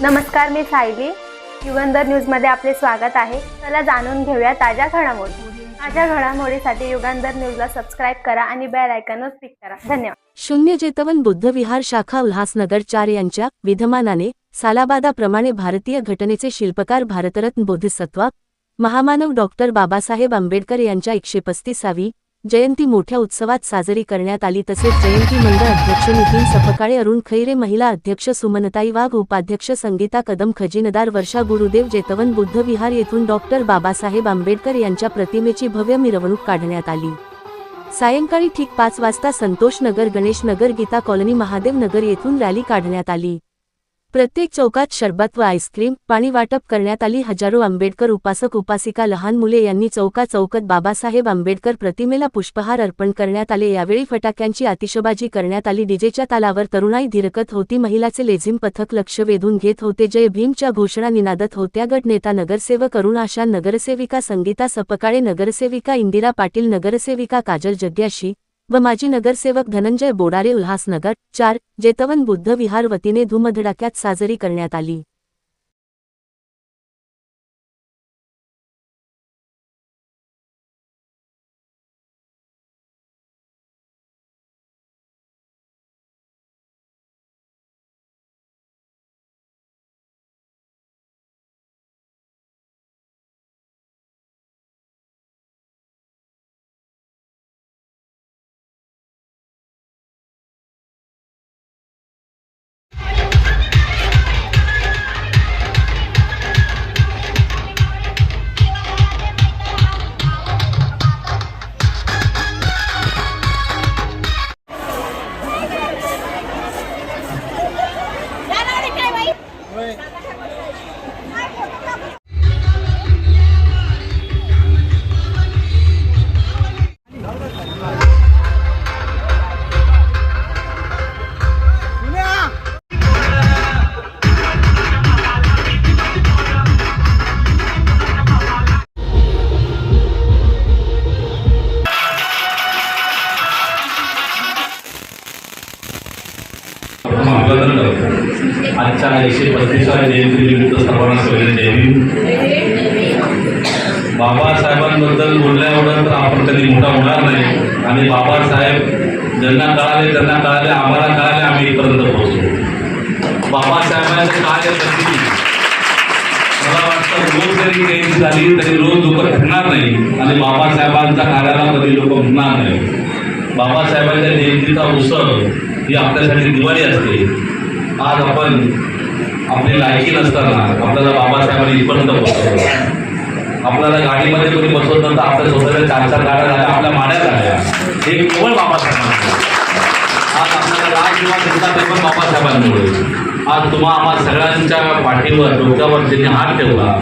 नमस्कार, मी सायली. युगंधर न्यूजमध्ये आपले स्वागत आहे. चला जाणून घेऊया ताज्या घडामोडी. ताज्या घडामोडीसाठी युगंधर न्यूजला सबस्क्राईब करा आणि बेल आयकॉनवर क्लिक करा. धन्यवाद. शून्य जेतवन बुद्ध विहार शाखा उल्हासनगर 4 यांच्या विद्यमानाने सालाबादाप्रमाणे भारतीय घटनेचे शिल्पकार भारतरत्न बोधिसत्व महामानव डॉक्टर बाबासाहेब आंबेडकर यांच्या 135वी जयंती मोठ्या उत्सवात साजरी करण्यात आली. तसेच जयंती मंडळ अध्यक्ष नितीन सपकाळे, अरुण खैरे, महिला अध्यक्ष सुमनताई वाघ, उपाध्यक्ष संगीता कदम, खजिनदार वर्षा गुरुदेव जेतवन बुद्ध विहार येथून डॉक्टर बाबासाहेब आंबेडकर यांच्या प्रतिमेची भव्य मिरवणूक काढण्यात आली. सायंकाळी ठीक 5 वाजता संतोष नगर, गणेश नगर, गीता कॉलनी, महादेव नगर येथून रॅली काढण्यात आली. प्रत्येक चौकात शरबत व आईस्क्रीम, पाणी वाटप करण्यात आली. हजारो आंबेडकर उपासक उपासिका, लहान मुले यांनी चौकात बाबासाहेब आंबेडकर प्रतिमेला पुष्पहार अर्पण करण्यात आले. यावेळी फटाक्यांची आतिषबाजी करण्यात आली. डीजेच्या तालावर तरुणाई धिरकत होती. महिलाचे लेझिम पथक लक्ष वेधून घेत होते. जय भीमच्या घोषणा निनादत होत्या. गट नेता नगरसेवक अरुण आशा, नगरसेविका संगीता सपकाळे, नगरसेविका इंदिरा पाटील, नगरसेविका काजल जग्याशी व माजी नगरसेवक धनंजय बोडारे उल्हासनगर 4 जेतवन बुद्ध विहार वतीने धूमधडाक्यात साजरी करण्यात आली. आजच्या 135व्या जयंतीनिमित्त सर्वांना जय भीम. बाबासाहेबांबद्दल बोलल्या एवढं तर आपण कधी मोठा होणार नाही. आणि बाबासाहेब ज्यांना कळाले आम्हाला कळाले, आम्ही इथपर्यंत पोहोचलो. बाबासाहेबांचे कार्य कधी मला वाटतं रोज जरी जयंती झाली तरी रोज लोक फिरणार नाही आणि बाबासाहेबांच्या कार्याला कधी लोक म्हणणार नाही. बाबासाहेबांच्या जयंतीचा उत्सव ही आपल्यासाठी दिवाळी असते. आज आपण आपली लायकी नसताना आपल्याला बाबासाहेबांनी इथपर्यंत पोहोचवलं. आपल्याला गाडीमध्ये कोणी बसवत नव्हतं, आपल्या स्वतःच्या 4 गाड्या झाल्या, आपल्या माड्या झाल्या, हे केवळ बाबासाहेबांना. आज आपल्याला राजविवाह दिसला ते पण बाबासाहेबांमुळे. आज आम्हा सगळ्यांच्या पाठीवर डोक्यावर त्यांनी हात ठेवला,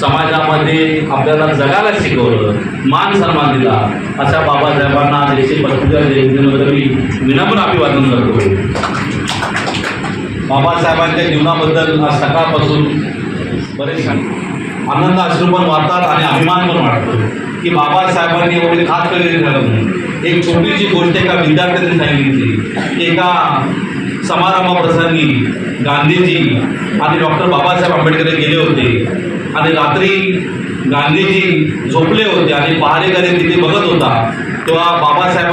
समाजामध्ये आपल्याला जगायला शिकवलं, मान सन्मान दिला. अशा बाबासाहेबांना आज 135व्या जयंतीनंतर मी विनम्र अभिवादन करतो. बाबासाहेबांच्या जीवनाबद्दल आज सकाळपासून बरेच आनंद अश्रू पण वाटतात आणि अभिमान पण वाटतो की बाबासाहेबांनी एवढे खास वगैरे झालं. एक छोटीशी गोष्ट एका विद्यार्थ्याने सांगितली. एका समारंभाप्रसंगी गांधीजी आणि डॉक्टर बाबासाहेब आंबेडकर गेले होते आणि रात्री गांधीजी झोपले होते आणि पहारेकरी तिथे बघत होता. तेव्हा बाबासाहेब